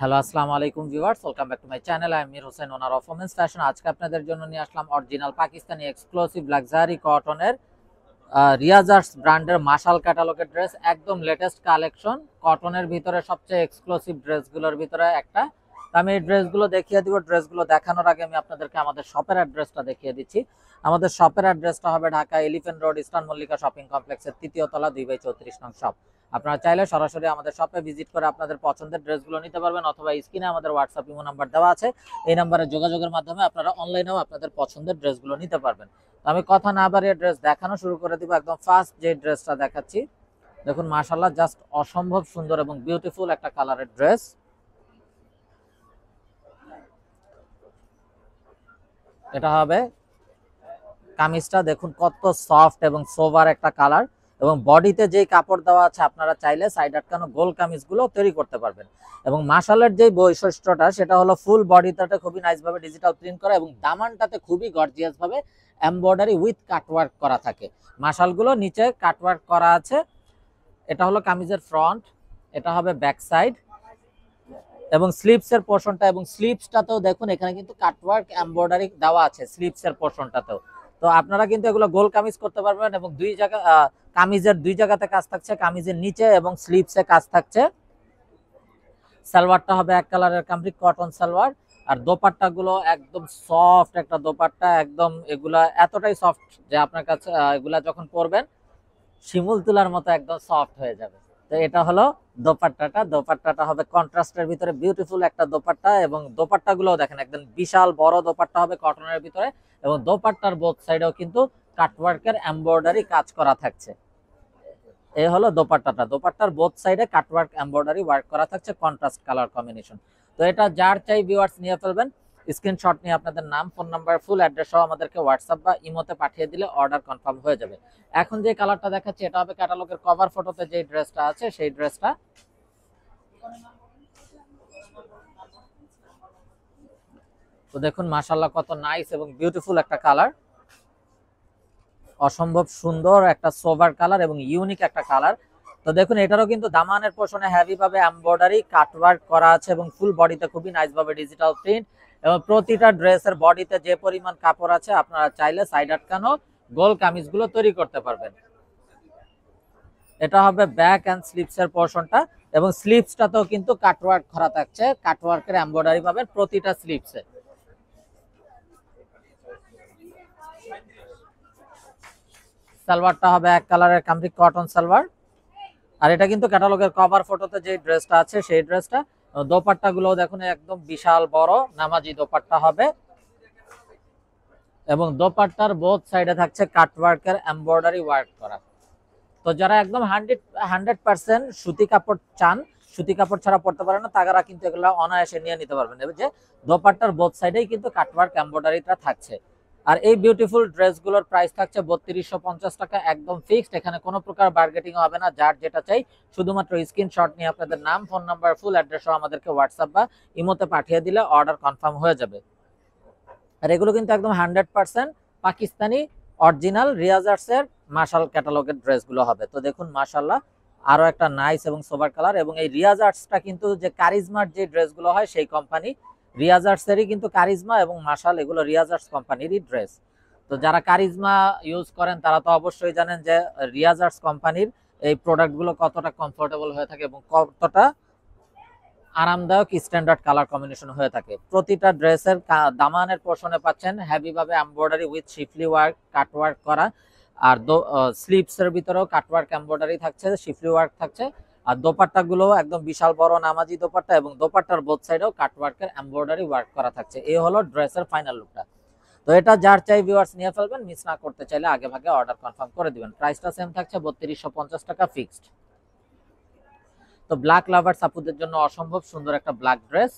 Hello, আসসালামু আলাইকুম viewers, welcome back to my channel. I am Mir Hossain, owner of women's fashion. আজকে আপনাদের জন্য নিয়ে আসলাম অরিজিনাল পাকিস্তানি এক্সক্লুসিভ লাক্সারি কটনের রিয়াজার্স ব্র্যান্ডের মাশাল ক্যাটালগের ড্রেস, একদম লেটেস্ট কালেকশন। কটনের ভিতরে সবচেয়ে এক্সক্লুসিভ ড্রেসগুলোর ভিতরে একটা। তো আমি এই ড্রেসগুলো দেখিয়ে দিব। ড্রেসগুলো দেখানোর আগে আমি আপনাদেরকে আমাদের শপের অ্যাড্রেসটা দেখিয়ে দিচ্ছি। আমাদের শপের অ্যাড্রেসটা হবে Dhaka elephant road, eastern Mallika shopping কমপ্লেক্সের ৩য় তলা, 2/34 নং শপ। আপনারা চাইলে সরাসরি আমাদের শপে ভিজিট করে আপনাদের পছন্দের ড্রেসগুলো নিতে পারবেন, অথবা স্ক্রিনে আমাদের হোয়াটসঅ্যাপ ইমো নাম্বার দেওয়া আছে। এই নাম্বারে যোগাযোগের মাধ্যমে আপনারা অনলাইনেও আপনাদের পছন্দের ড্রেসগুলো নিতে পারবেন। আমি কথা না বাড়িয়ে ড্রেস দেখানো শুরু করে দিব। একদম ফার্স্ট যে ড্রেসটা দেখাচ্ছি, দেখুন মাশাআল্লাহ, জাস্ট অসম্ভব সুন্দর এবং বিউটিফুল একটা কালারের ড্রেস। এটা হবে কামিজটা, দেখুন কত সফট এবং সোভার একটা কালার, এবং বডিতে যেই কাপড় দেওয়া আছে আপনারা চাইলে সাইড আটকানো গোল কামিজগুলো তৈরি করতে পারবেন। এবং মাশালের যে বৈশিষ্ট্যটা সেটা হলো ফুল বডিটাতে খুবই নাইস ভাবে ডিজিটাল প্রিন্ট করা, এবং দামানটাতে খুবই গর্জিয়াস ভাবে এমব্রয়ডারি উইথ কাটওয়ার্ক করা থাকে। মাশালগুলো নিচে কাটওয়ার্ক করা আছে। এটা হলো কামিজের ফ্রন্ট, এটা হবে ব্যাক সাইড এবং স্লিভসের পোর্শনটা, এবং স্লিভসটাতেও দেখুন এখানে কিন্তু কাটওয়ার্ক এমব্রয়ডারি দেওয়া আছে স্লিভসের পোর্শনটাতেও। তো আপনারা কিন্তু এগুলো গোল কামিজ করতে পারবেন, এবং দুই জায়গা কামিজের দুই জায়গাতে কাজ থাকছে, কামিজের নিচে এবং স্লিভসে কাজ থাকছে। সালোয়ারটা হবে এক কালারের কমপ্লিট কটন সালোয়ার, আর দোপাট্টা গুলো একদম সফট একটা দোপাট্টা, একদম এগুলা এতটাই সফট যে আপনার কাছে এগুলা যখন পরবেন শিমুল তুলার মতো একদম সফট হয়ে যাবে। তো এটা হলো দোপাট্টাটা হবে কন্ট্রাস্টের ভিতরে বিউটিফুল একটা দোপাট্টা, এবং দোপাট্টা গুলো দেখেন একদম বিশাল বড় দোপাট্টা হবে কটনের ভিতরে, এবং দোপাট্টার বোথ সাইডেও কিন্তু কাটওয়ার্কের এমব্রয়ডারি কাজ করা থাকছে। এই হলো দোপাট্টার বোথ সাইডে কাটওয়ার্ক এমব্রয়ডারি ওয়ার্ক করা থাকছে, কন্ট্রাস্ট কালার কম্বিনেশন। তো এটা যার চাই ভিউয়ার্স নিয়ে ফেলবেন। স্ক্রিনশট নিয়ে আপনাদের নাম, ফোন নাম্বার, ফুল অ্যাড্রেস সহ আমাদেরকে হোয়াটসঅ্যাপ বা ইমোতে পাঠিয়ে দিলে অর্ডার কনফার্ম হয়ে যাবে। এখন যে কালারটা দেখাচ্ছি এটা হবে ক্যাটালগের কভার ফটোতে যে ড্রেসটা আছে সেই ড্রেসটা। তো দেখুন মাশাআল্লাহ কত নাইস এবং বিউটিফুল একটা কালার, অসম্ভব সুন্দর একটা সোভার কালার এবং ইউনিক একটা কালার। তো দেখুন এটারও কিন্তু দামানের পোর্শনে হেভি ভাবে এমব্রয়ডারি কাটওয়ার্ক করা আছে, এবং ফুল বডিতে খুবই নাইস ভাবে ডিজিটাল প্রিন্ট, এবং প্রতিটা ড্রেসের বডিতে যে পরিমাণ কাপড় আছে আপনারা চাইলে সাইড আটকানো গোল কামিজগুলো তৈরি করতে পারবেন। এটা হবে ব্যাক এন্ড স্লিভস এর পোর্শনটা, এবং স্লিভসটাতেও কিন্তু কাটওয়ার্ক করা থাকছে, কাটওয়ার্কের এমব্রয়ডারি পাবেন প্রতিটা স্লিভসে। সালোয়ারটা হবে এক কালারের কমপ্লিট কটন সালোয়ার, আর এটা কিন্তু ক্যাটালগের কভার ফটোতে যে ড্রেসটা আছে সেই ড্রেসটা। দোপাট্টা গুলো দেখুন একদম বিশাল বড় নামাজি দোপাট্টা হবে, এবং দোপাট্টার বোথ সাইডে থাকছে কাটওয়ার্কের এমব্রয়ডারি ওয়ার্ক করা। তো যারা একদম 100% সুতি কাপড় চান, সুতি কাপড় ছাড়া পড়তে পারে না, তারা কিন্তু এগুলো অনায়াসে নিয়ে নিতে পারবেন। এবার যে দোপাট্টার বোথ সাইডেই কিন্তু কাটওয়ার্ক এমব্রয়ডারিটা থাকছে। আর এই বিউটিফুল ড্রেসগুলোর প্রাইস থাকছে 3250 টাকা, একদম ফিক্সড। এখানে কোনো প্রকার বার্গেটিং হবে না, যার যেটা চাই শুধুমাত্র স্ক্রিনশট নিয়ে আপনাদের নাম, ফোন নাম্বার, ফুল অ্যাড্রেস আমাদেরকে হোয়াটসঅ্যাপ বা ইমোতে পাঠিয়ে দিলে অর্ডার কনফার্ম হয়ে যাবে। আর এগুলো কিন্তু একদম 100% পাকিস্তানি অরিজিনাল রিয়াজার্সের মাশাল ক্যাটালগের ড্রেসগুলো হবে। তো দেখুন মাশাল্লাহ আরো একটা নাইস এবং সোবার কালার, এবং এই রিয়াজার্সটা কিন্তু যে কারিজমার যে ড্রেসগুলো হয় সেই কোম্পানি রিয়াজার্সেরই কিন্তু কারিজমা এবং মাশাল, এগুলো রিয়াজার্স কোম্পানিরই ড্রেস। তো যারা কারিজমা ইউজ করেন তারা তো অবশ্যই জানেন যে রিয়াজার্স কোম্পানির এই প্রোডাক্টগুলো কতটা কমফোর্টেবল হয়ে থাকে এবং কতটা আরামদায়ক স্ট্যান্ডার্ড কালার কম্বিনেশন হয়ে থাকে। প্রতিটা ড্রেসের দামানের পোর্শনে পাচ্ছেন হেভি ভাবে এমব্রয়ডারি উইথ শিফলি ওয়ার্ক কাটওয়ার্ক করা, আর স্লিভস এর ভিতরেও কাটওয়ার্ক এমব্রয়ডারি থাকছে, শিফলি ওয়ার্ক থাকছে। আর দোপাট্টা গুলো একদম বিশাল বড় নামাজি দোপাট্টা, এবং দোপাট্টার বোথ সাইডেও কাটওয়ার্কের এমব্রয়ডারি ওয়ার্ক করা থাকছে। এই হলো ড্রেসের ফাইনাল লুকটা। তো এটা যার চাই ভিউয়ার্স নিয়ে ফেলবেন, মিস না করতে চাইলে আগে ভাগে অর্ডার কনফার্ম করে দিবেন। প্রাইসটা সেম থাকছে 3250 টাকা ফিক্সড। তো ব্ল্যাক লাভার্স আপুদের জন্য অসম্ভব সুন্দর একটা ব্ল্যাক ড্রেস।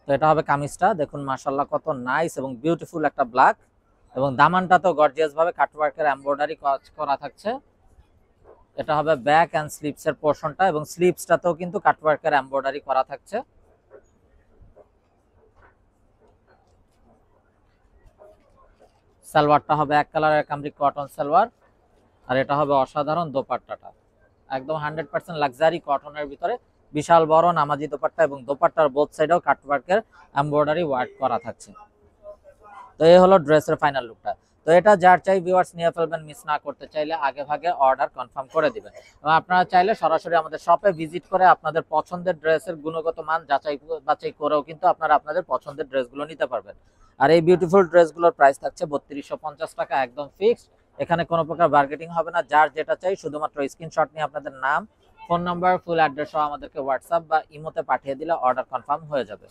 তো এটা হবে কামিজটা, দেখুন মাশাআল্লাহ কত নাইস এবং বিউটিফুল একটা ব্ল্যাক, এবং দামানটা তো গর্জিয়াস ভাবে কাটওয়ার্কের এমব্রয়ডারি কাজ করা থাকছে। এটা হবে ব্যাক এন্ড স্লিভস এর পোর্শনটা, এবং স্লিভসটাতেও কিন্তু কাটওয়ার্কের এমব্রয়ডারি করা থাকছে। সালোয়ারটা হবে এক কালারের কামরিক কটন সালোয়ার, আর এটা হবে অসাধারণ দোপাট্টাটা একদম 100% লাক্সারি কটনের ভিতরে বিশাল বড় নামাজি দোপাট্টা, এবং দোপাট্টার বোথ সাইডেও কাটওয়ার্কের এমব্রয়ডারি ওয়ার্ক করা থাকছে। তো এই হলো ড্রেসের ফাইনাল লুকটা। তো এটা যার চাই ভিউয়ার্স নিয়ে ফেলবেন, মিস না করতে চাইলে আগে ভাগে অর্ডার কনফার্ম করে দিবেন। এবং আপনারা চাইলে সরাসরি আমাদের শপে ভিজিট করে আপনাদের পছন্দের ড্রেসের গুণগত মান যাচাই বাছাই করেও কিন্তু আপনারা আপনাদের পছন্দের ড্রেসগুলো নিতে পারবেন। আর এই বিউটিফুল ড্রেসগুলোর প্রাইস থাকছে 3250 টাকা, একদম ফিক্সড। এখানে কোনো প্রকার বার্গেটিং হবে না। যার যেটা চাই শুধুমাত্র স্ক্রিনশট নিয়ে আপনাদের নাম, ফোন নাম্বার, ফুল অ্যাড্রেস সহ আমাদেরকে হোয়াটসঅ্যাপ বা ইমোতে পাঠিয়ে দিলে অর্ডার কনফার্ম হয়ে যাবে।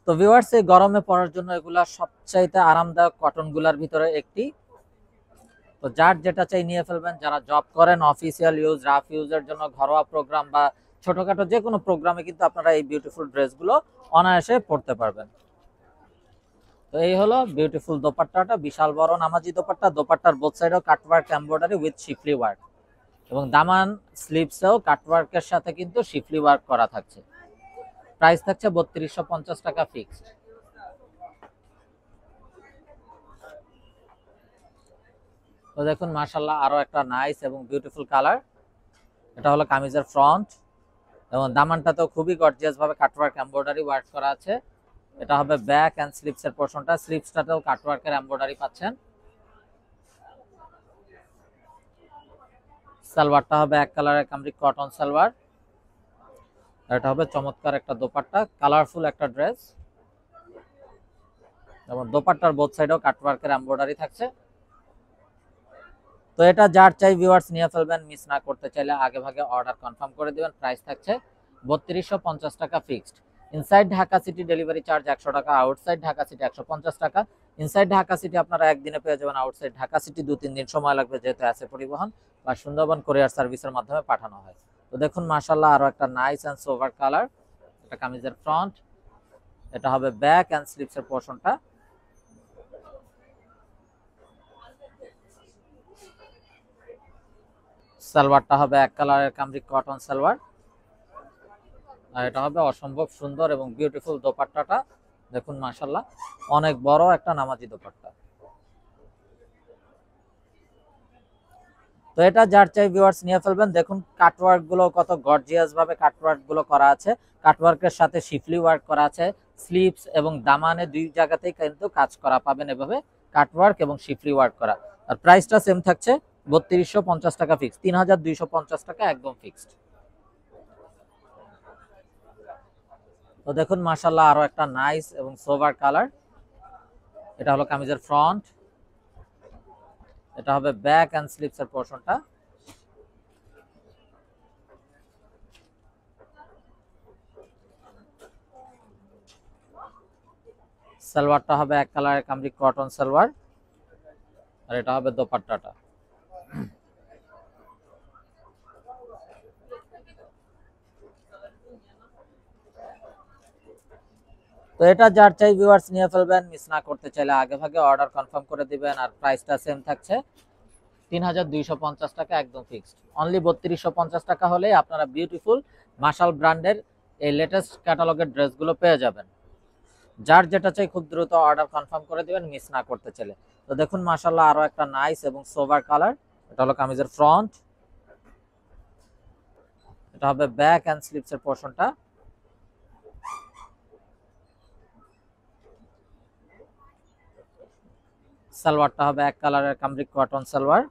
তো ভিউয়ার্স, এই গরমে পরার জন্য এগুলা সবচাইতে আরামদায়ক কটন গুলার ভিতরে একটি। তো যার যেটা চাই নিয়ে ফেলবেন। যারা জব করেন, অফিসিয়াল ইউজ, রাফ ইউজের জন্য, ঘরোয়া প্রোগ্রাম বা ছোটখাটো যে কোনো প্রোগ্রামে কিন্তু আপনারা এই বিউটিফুল ড্রেসগুলো অনায়াসে পরতে পারবেন। তো এই হলো বিউটিফুল দোপাট্টাটা, বিশাল বড় নামাজি দোপাট্টা। দোপাট্টার বোথ সাইডেও কাটওয়ার্ক এমব্রয়ডারি উইথ শিফলি ওয়ার্ক, এবং দামান স্লিভসেও কাটওয়ার্কের সাথে কিন্তু শিফলি ওয়ার্ক করা থাকছে। প্রাইস থাকছে 3250 টাকা ফিক্সড। তো দেখুন মাশাআল্লাহ আরো একটা নাইস এবং বিউটিফুল কালার। এটা হলো কামিজের ফ্রন্ট, এবং দামানটাতেও খুবই গর্জিয়াস ভাবে কাটওয়ার্ক এমব্রয়ডারি ওয়ার্ক করা আছে। এটা হবে ব্যাক এন্ড স্লিভস এর পোরশনটা, স্লিভসটাতেও কাটওয়ার্কের এমব্রয়ডারি পাচ্ছেন। সালোয়ারটা হবে এক কালারের কামরিক কটন সালোয়ার, এটা হবে চমৎকার একটা দোপাট্টা, কালারফুল একটা ড্রেস, এবং দোপাট্টার বোথ সাইডেও কাটওয়ার্কের এমব্রয়ডারি থাকছে। তো এটা যার চাই ভিউয়ার্স নিয়ে ফেলবেন, মিস না করতে চাইলে আগে ভাগে অর্ডার কনফার্ম করে দিবেন। প্রাইস থাকছে 3250 টাকা fixed. Inside Dhaka city delivery charge 100 টাকা, আউটসাইড ঢাকা সিটি 150 টাকা। ইনসাইড ঢাকা সিটি আপনারা একদিনে পেয়ে যাবেন, আউটসাইড ঢাকা সিটি 2-3 দিন সময় লাগবে, যেহেতু আছে পরিবহন বা সুন্দরবন কোরিয়ার সার্ভিসের মাধ্যমে পাঠানো হয়। তো দেখুন মাশাআল্লাহ আরো একটা নাইস এন্ড সোভার কালার। এটা কামিজের ফ্রন্ট, এটা হবে ব্যাক এন্ড স্লিভস এর পোরশনটা। সালোয়ারটা হবে এক কালারের কামরিক কটন সালোয়ার, আর এটা হবে অসম্ভব সুন্দর এবং বিউটিফুল দোপাট্টাটা। দেখুন মাশাআল্লাহ অনেক বড় একটা নামাজি দোপাট্টা। তো এটা যার চাই ভিউয়ার্স নিয়ে ফেলবেন। দেখুন কাটওয়ার্ক গুলো কত গর্জিয়াস ভাবে কাটওয়ার্ক গুলো করা আছে, কাটওয়ার্কের সাথে শিফলি ওয়ার্ক করা আছে। স্লিভস এবং দামানে দুই জায়গাতেই কিন্তু কাজ করা পাবেন এভাবে কাটওয়ার্ক এবং শিফলি ওয়ার্ক করা। আর প্রাইসটা সেম থাকছে 3250 টাকা ফিক্সড, 3250 টাকা একদম ফিক্সড। তো দেখুন মাশাআল্লাহ আরো একটা নাইস এবং সোভার কালার। এটা হলো কামিজের ফ্রন্ট, এটা হবে ব্যাক এন্ড স্লিভস এর পোরশনটা। সালোয়ারটা হবে এক কালারের কামরিক কটন সালোয়ার, আর এটা হবে দোপাট্টাটা। তো এটা যার চাই ভিউয়ার্স নিয়ে ফেলবেন, মিস না করতে চাইলে আগে ভাগে অর্ডার কনফার্ম করে দিবেন। আর প্রাইসটা সেম থাকছে 3250 টাকা একদম ফিক্সড। অনলি 3250 টাকা হলে আপনারা বিউটিফুল মাশাল ব্র্যান্ডের এই লেটেস্ট ক্যাটালগের ড্রেসগুলো পেয়ে যাবেন। যার যেটা চাই খুব দ্রুত অর্ডার কনফার্ম করে দিবেন, মিস না করতে চাইলে। তো দেখুন মাশাআল্লাহ আরো একটা নাইস এবং সোভার কালার। এটা হলো কামিজের ফ্রন্ট, এটা হবে ব্যাক এন্ড স্লিভস এর পোরশনটা। সালোয়ারটা হবে এক কালারের কামরিক কটন সালোয়ার,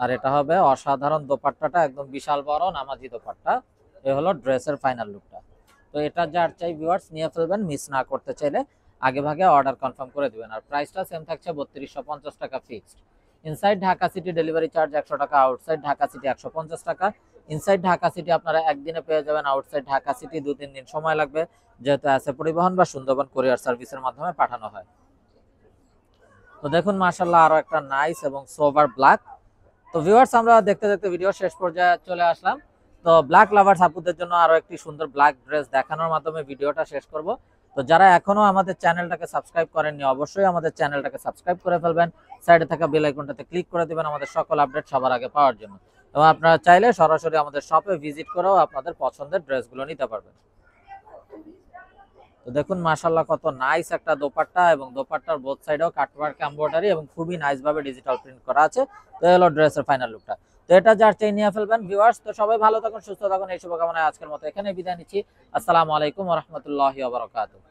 আর এটা হবে অসাধারণ দোপাট্টাটা, একদম বিশাল বড় নামাজি দোপাট্টা। এই হলো ড্রেসের ফাইনাল লুকটা। তো এটা যার চাই ভিউয়ার্স নিয়ে ফেলবেন, মিস না করতে চাইলে আগে ভাগে অর্ডার কনফার্ম করে দিবেন। আর প্রাইসটা সেম থাকছে 3250 টাকা fixed. Inside Dhaka city delivery charge 100 টাকা, আউটসাইড ঢাকা সিটি 150 টাকা। ইনসাইড ঢাকা সিটি আপনারা একদিনে পেয়ে যাবেন, আউটসাইড ঢাকা সিটি 2-3 দিন সময় লাগবে, যেহেতু আছে পরিবহন বা সুন্দরবন কোরিয়ার সার্ভিসের মাধ্যমে পাঠানো হয়। তো দেখুন মাশাআল্লাহ আরো একটা নাইস এবং সোভার ব্ল্যাক। তো ভিউয়ার্স আমরা দেখতে দেখতে ভিডিও শেষ পর্যায়ে চলে আসলাম। তো ব্ল্যাক লাভার্স আপুদের জন্য আরো একটি সুন্দর ব্ল্যাক ড্রেস দেখানোর মাধ্যমে ভিডিওটা শেষ করব। তো যারা এখনো আমাদের চ্যানেলটাকে সাবস্ক্রাইব করেননি, অবশ্যই আমাদের চ্যানেলটাকে সাবস্ক্রাইব করে ফেলবেন। সাইডে থাকা বেল আইকনটাতে ক্লিক করে দিবেন আমাদের সকল আপডেট সবার আগে পাওয়ার জন্য। এবং আপনারা চাইলে সরাসরি আমাদের শপে ভিজিট করেও আপনাদের পছন্দের ড্রেসগুলো নিতে পারবেন। তো তো দেখুন মাশাআল্লাহ কত নাইস একটা দোপাট্টা, এবং দোপাট্টার বোথ সাইডেও কাটওয়ার্ক এমব্রয়ডারি এবং খুবই নাইস ভাবে ডিজিটাল প্রিন্ট করা আছে। তো এই হলো ড্রেসের ফাইনাল লুকটা। তো এটা যার চাই নিয়ে ফেলবেন ভিউয়ার্স। তো সবাই ভালো থাকুন, সুস্থ থাকুন, এই শুভকামনায় আজকের মতো এখানে বিদায় নিচ্ছি। আসসালামু আলাইকুম ওয়া রাহমাতুল্লাহি ওয়া বারাকাতুহু।